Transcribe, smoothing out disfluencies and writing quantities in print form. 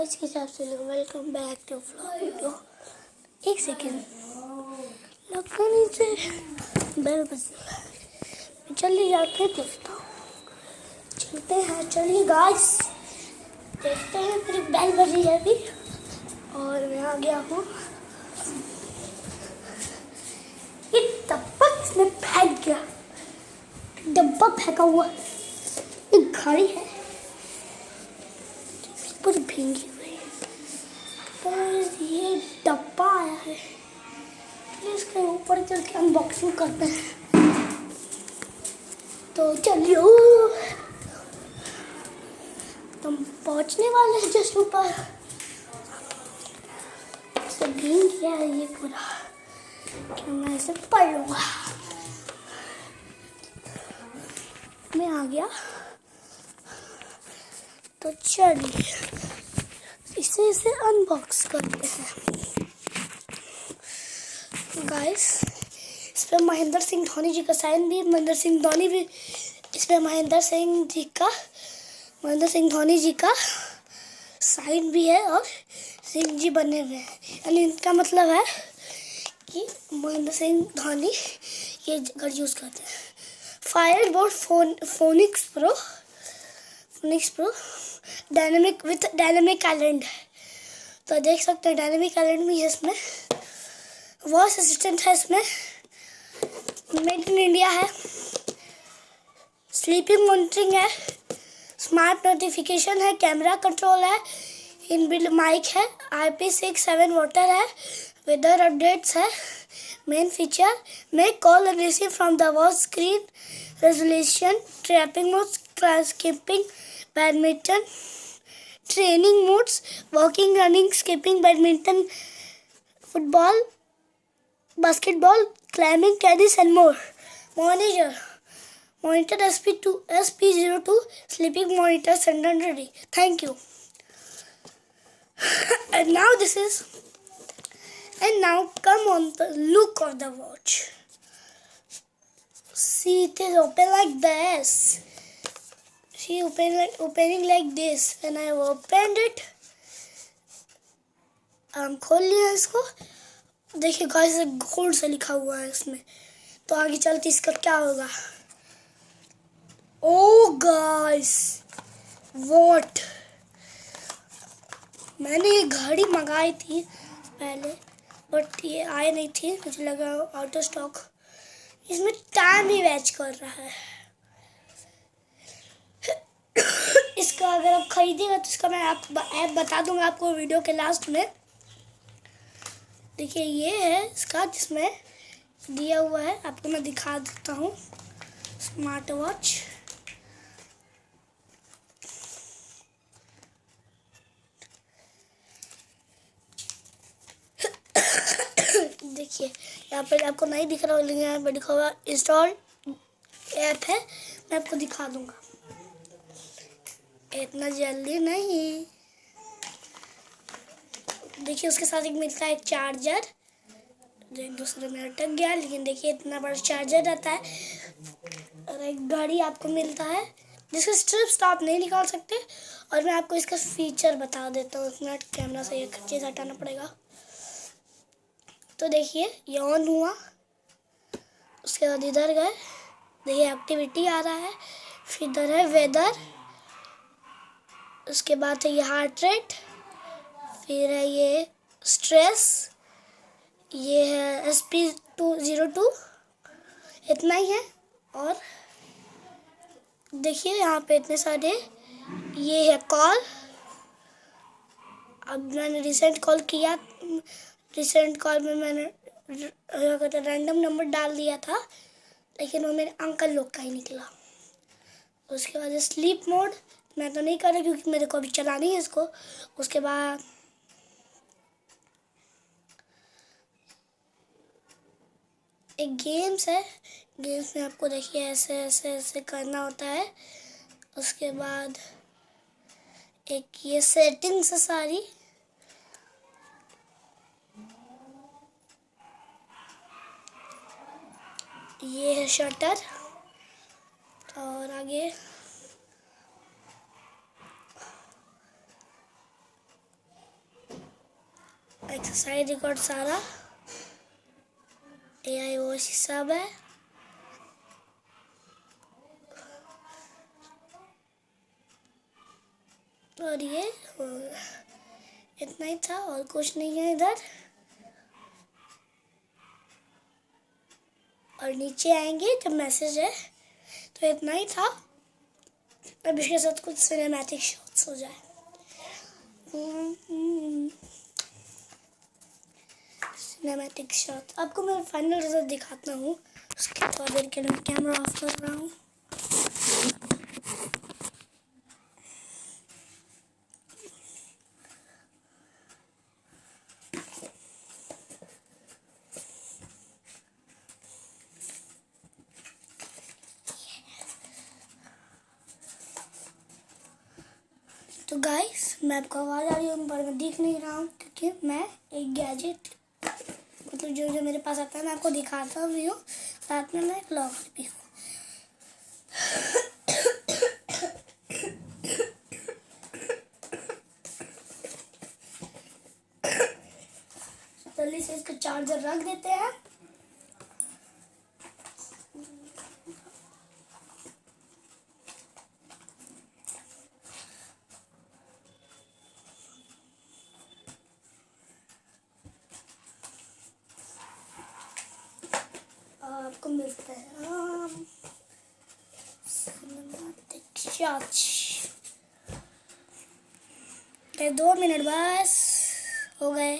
इसके हिसाब से welcome back to vlog video. एक सेकेंड लगता नहीं से बेल बजी। चलिए जाके देखता हूँ। चलते हैं, चलिए गाइस देखते हैं। फिर बेल बजी है अभी और मैं आ गया हूँ। ये डब्बा इसमें फेंक गया, डब्बा फेंका हुआ। एक घड़ी है पूरी भींगी हुई है। तो ये डब्बा आया है, इसके ऊपर चल के अनबॉक्सिंग करते हैं। तो चलिए तुम पहुंचने वाले हैं जस्ट ऊपर। इसे भींग गया है ये पूरा, कि मैं इसे पढ़ लूँगा। मैं आ गया, तो चलिए इसे अनबॉक्स करते हैं गाइस। इस पर महेंद्र सिंह धोनी जी का साइन भी, महेंद्र सिंह धोनी भी इस पर महेंद्र सिंह धोनी जी का साइन भी है और सिंह जी बने हुए हैं। यानी इनका मतलब है कि महेंद्र सिंह धोनी ये घर यूज़ करते हैं। Fireboltt phoenix pro dynamic with dynamic island है। तो देख सकते हैं डायनेमिक आइलैंड भी है इसमें। वॉइस असिस्टेंट है इसमें, मेड इन इंडिया है। स्लीपिंग मॉनिटरिंग है, स्मार्ट नोटिफिकेशन है, कैमरा कंट्रोल है, इनबिल्ट माइक है, IP67 वाटर है, वेदर अपडेट्स है। Main feature make call and receive from the watch screen, resolution, trapping mode, skipping, badminton, training modes, walking, running, skipping, badminton, football, basketball, climbing, tennis and more. Monitor SP02 sleeping monitor sent and ready. Thank you. And now come on the look of the watch. See, it is open like this. See, opening like this. When I opened it, खोल लिया इसको। देखिए guys gold से लिखा हुआ है इसमें। तो आगे चलते इसका क्या होगा। ओ गाइस व्हाट, मैंने ये घड़ी मंगाई थी पहले बट ये आई नहीं थी, मुझे लगा आउट ऑफ स्टॉक। इसमें टाइम ही मैच कर रहा है। इसका अगर आप खरीदेगा तो इसका मैं ऐप बता दूंगा आपको वीडियो के लास्ट में। देखिए ये है इसका, जिसमें दिया हुआ है, आपको मैं दिखा देता हूँ। स्मार्ट वॉच देखिए यहाँ पर आपको नहीं दिख रहा, लेकिन यहाँ पर लिखा हुआ इंस्टॉल ऐप है। मैं आपको दिखा दूंगा, इतना जल्दी नहीं। देखिए उसके साथ एक मिलता है एक चार्जर, जो एक दूसरे में अटक गया, लेकिन देखिए इतना बड़ा चार्जर रहता है। और एक घड़ी आपको मिलता है जिसके स्ट्रिप्स तो आप नहीं निकाल सकते। और मैं आपको इसका फीचर बता देता हूँ। एक मिनट, कैमरा से एक चीज़ हटाना पड़ेगा। तो देखिए ये ऑन हुआ, उसके बाद इधर गए, देखिए एक्टिविटी आ रहा है, फिर इधर है वेदर, उसके बाद है ये हार्ट रेट, फिर है ये स्ट्रेस, ये है SP202, इतना ही है। और देखिए यहाँ पे इतने सारे, ये है कॉल। अब मैंने रिसेंट कॉल किया, रिसेंट कॉल में मैंने रैंडम नंबर डाल दिया था, लेकिन वो मेरे अंकल लोग का ही निकला। उसके बाद स्लीप मोड मैं तो नहीं कर रहा क्योंकि मेरे को अभी चलानी है इसको। उसके बाद एक गेम्स है, गेम्स में आपको देखिए ऐसे ऐसे ऐसे करना होता है। उसके बाद एक ये सेटिंग्स है सारी, ये है शटर। और आगे एक्सरसाइज रिकॉर्ड सारा AI वॉइस सब है। और ये इतना ही था और कुछ नहीं है इधर। और नीचे आएंगे जब मैसेज है। तो इतना ही था। अब इसके साथ कुछ सिनेमैटिक शॉट्स हो जाए। सिनेमैटिक शॉट आपको मैं फाइनल रिजल्ट दिखाता हूँ। उसके थोड़ी देर के लिए मैं कैमरा ऑफ कर रहा हूँ। तो गाइस मैं आपको आवाज़ आ रही हूँ पर मैं दिख नहीं रहा हूँ क्योंकि मैं एक गैजेट मतलब जो मेरे पास आता है मैं आपको दिखाता भी हूँ, साथ में मैं एक लॉगर भी हूँ। जल्दी से इसका चार्जर रख देते हैं। आपको मिलता है सिनेमैटिक शॉट्स। 2 मिनट बस हो गए।